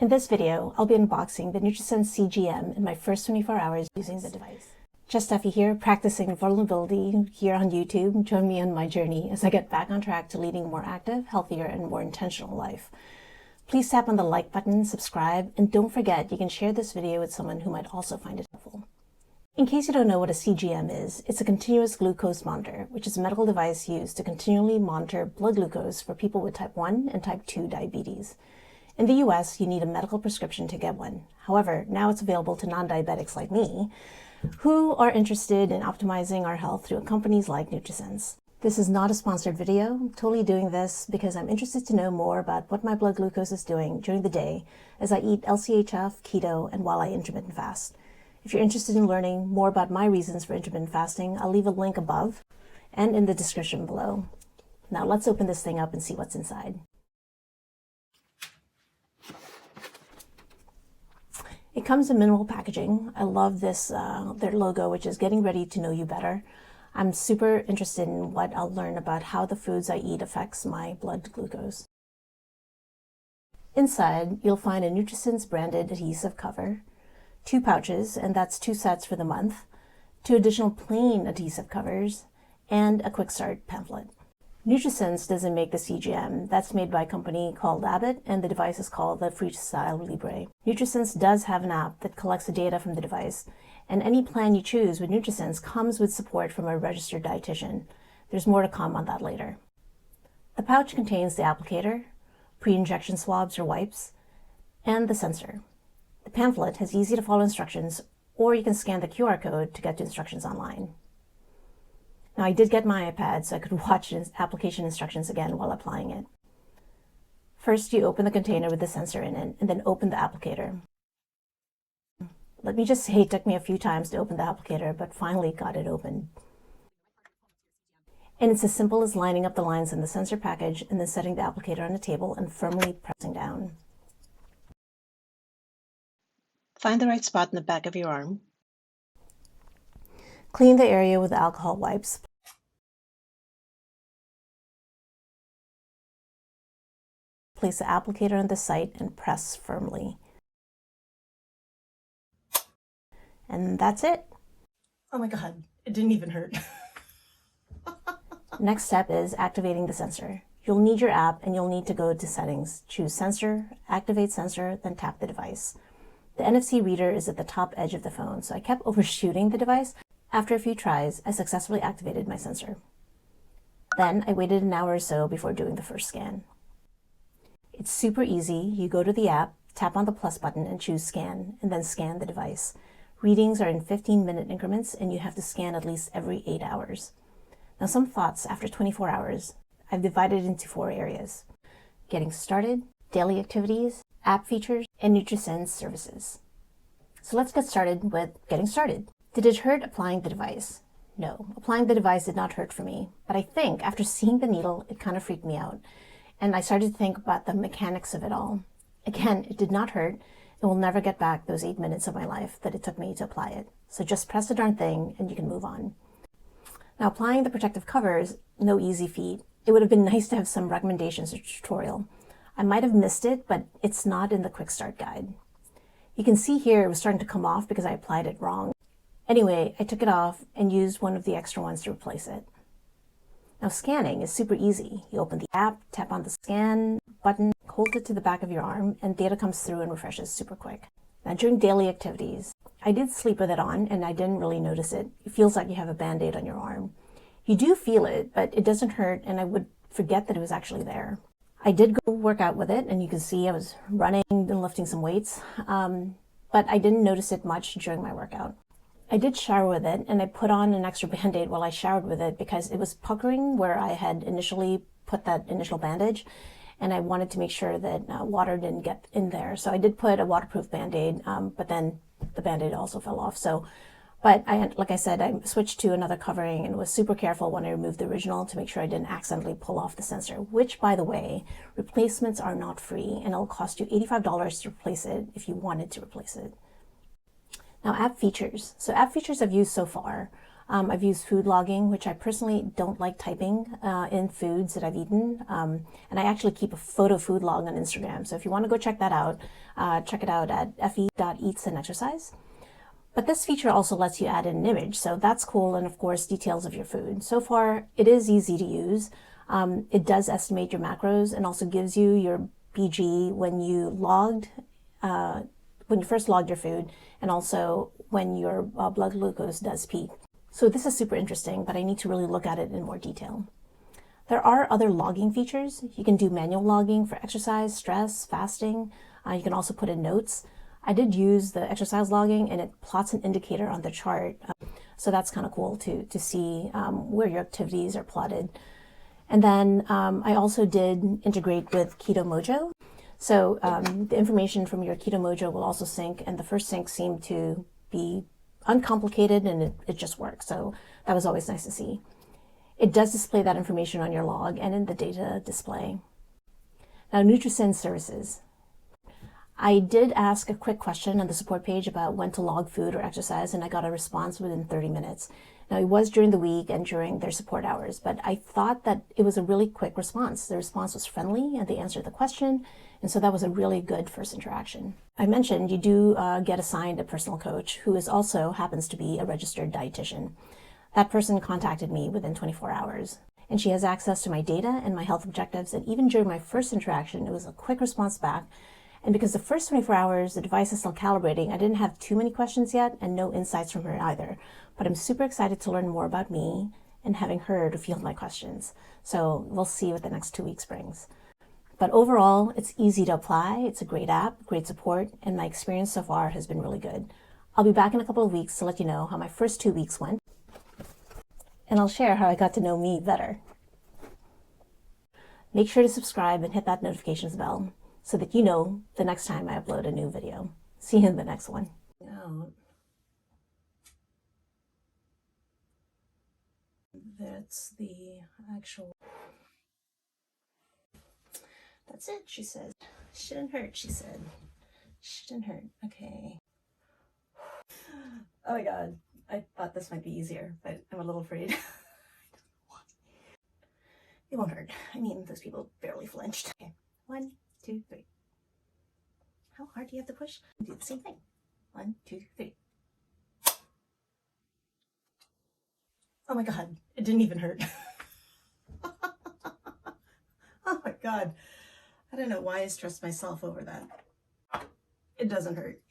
In this video, I'll be unboxing the NutriSense CGM in my first 24 hours using the device. Just Steffi here, practicing vulnerability here on YouTube. Join me on my journey as I get back on track to leading a more active, healthier, and more intentional life. Please tap on the like button, subscribe, and don't forget you can share this video with someone who might also find it helpful. In case you don't know what a CGM is, it's a continuous glucose monitor, which is a medical device used to continually monitor blood glucose for people with type 1 and type 2 diabetes. In the US, you need a medical prescription to get one. However, now it's available to non-diabetics like me, who are interested in optimizing our health through companies like NutriSense. This is not a sponsored video. I'm totally doing this because I'm interested to know more about what my blood glucose is doing during the day as I eat LCHF, keto, and while I intermittent fast. If you're interested in learning more about my reasons for intermittent fasting, I'll leave a link above and in the description below. Now let's open this thing up and see what's inside. It comes in minimal packaging. I love this, their logo, which is getting ready to know you better. I'm super interested in what I'll learn about how the foods I eat affects my blood glucose. Inside, you'll find a NutriSense branded adhesive cover, 2 pouches, and that's 2 sets for the month, 2 additional plain adhesive covers, and a quick start pamphlet. NutriSense doesn't make the CGM. That's made by a company called Abbott, and the device is called the Freestyle Libre. NutriSense does have an app that collects the data from the device, and any plan you choose with NutriSense comes with support from a registered dietitian. There's more to come on that later. The pouch contains the applicator, pre-injection swabs or wipes, and the sensor. The pamphlet has easy-to-follow instructions, or you can scan the QR code to get to instructions online. Now, I did get my iPad so I could watch application instructions again while applying it. First, you open the container with the sensor in it, and then open the applicator. Let me just say it took me a few times to open the applicator, but finally got it open. And it's as simple as lining up the lines in the sensor package and then setting the applicator on a table and firmly pressing down. Find the right spot in the back of your arm. Clean the area with alcohol wipes. Place the applicator on the site and press firmly. And that's it. Oh my God, it didn't even hurt. Next step is activating the sensor. You'll need your app and you'll need to go to settings. Choose sensor, activate sensor, then tap the device. The NFC reader is at the top edge of the phone, so I kept overshooting the device. After a few tries, I successfully activated my sensor. Then I waited an hour or so before doing the first scan. It's super easy. You go to the app, tap on the plus button and choose scan, and then scan the device. Readings are in 15-minute increments, and you have to scan at least every 8 hours. Now, some thoughts after 24 hours. I've divided it into 4 areas: getting started, daily activities, app features, and NutriSense services. So let's get started with getting started. Did it hurt applying the device? No, applying the device did not hurt for me, but I think after seeing the needle, it kind of freaked me out, and I started to think about the mechanics of it all. Again, it did not hurt, and will never get back those 8 minutes of my life that it took me to apply it. So just press the darn thing and you can move on. Now, applying the protective covers, no easy feat. It would have been nice to have some recommendations or tutorial. I might have missed it, but it's not in the quick start guide. You can see here it was starting to come off because I applied it wrong. Anyway, I took it off and used one of the extra ones to replace it. Now, scanning is super easy. You open the app, tap on the scan button, hold it to the back of your arm, and data comes through and refreshes super quick. Now, during daily activities, I did sleep with it on and I didn't really notice it. It feels like you have a band-aid on your arm. You do feel it, but it doesn't hurt, and I would forget that it was actually there. I did go work out with it, and you can see I was running and lifting some weights, but I didn't notice it much during my workout. I did shower with it, and I put on an extra band-aid while I showered with it because it was puckering where I had initially put that initial bandage, and I wanted to make sure that water didn't get in there. So I did put a waterproof band-aid, but then the band-aid also fell off. But like I said, I switched to another covering and was super careful when I removed the original to make sure I didn't accidentally pull off the sensor, which, by the way, replacements are not free, and it'll cost you $85 to replace it if you wanted to replace it. Now, app features. So app features I've used so far. I've used food logging, which I personally don't like typing in foods that I've eaten. And I actually keep a photo food log on Instagram. So if you want to go check that out, check it out at fe.eatsandexercise. But this feature also lets you add in an image, so that's cool, and of course details of your food. So far, it is easy to use. It does estimate your macros and also gives you your BG when you first logged your food, and also when your blood glucose does peak. So this is super interesting, but I need to really look at it in more detail. There are other logging features. You can do manual logging for exercise, stress, fasting. You can also put in notes. I did use the exercise logging, and it plots an indicator on the chart. So that's kind of cool to see where your activities are plotted. And then I also did integrate with Keto Mojo. So the information from your Keto Mojo will also sync, and the first sync seemed to be uncomplicated, and it just worked. So that was always nice to see. It does display that information on your log and in the data display. Now, NutriSense services. I did ask a quick question on the support page about when to log food or exercise, and I got a response within 30 minutes. Now, it was during the week and during their support hours, but I thought that it was a really quick response. The response was friendly, and they answered the question, and so that was a really good first interaction. I mentioned you do get assigned a personal coach who also happens to be a registered dietitian. That person contacted me within 24 hours, and she has access to my data and my health objectives, and even during my first interaction, it was a quick response back. And because the first 24 hours, the device is still calibrating, I didn't have too many questions yet and no insights from her either. But I'm super excited to learn more about me and having her to field my questions. So we'll see what the next 2 weeks brings. But overall, it's easy to apply. It's a great app, great support, and my experience so far has been really good. I'll be back in a couple of weeks to let you know how my first 2 weeks went. And I'll share how I got to know me better. Make sure to subscribe and hit that notifications bell so that you know the next time I upload a new video. See you in the next one. That's the actual... That's it, she says. Shouldn't hurt, she said. Shouldn't hurt. Okay. Oh my god. I thought this might be easier, but I'm a little afraid. It won't hurt. I mean, those people barely flinched. Okay. 1, 2, 3. How hard do you have to push? Do the same thing. 1, 2, 3. Oh my god, it didn't even hurt. Oh my god. I don't know why I stressed myself over that. It doesn't hurt.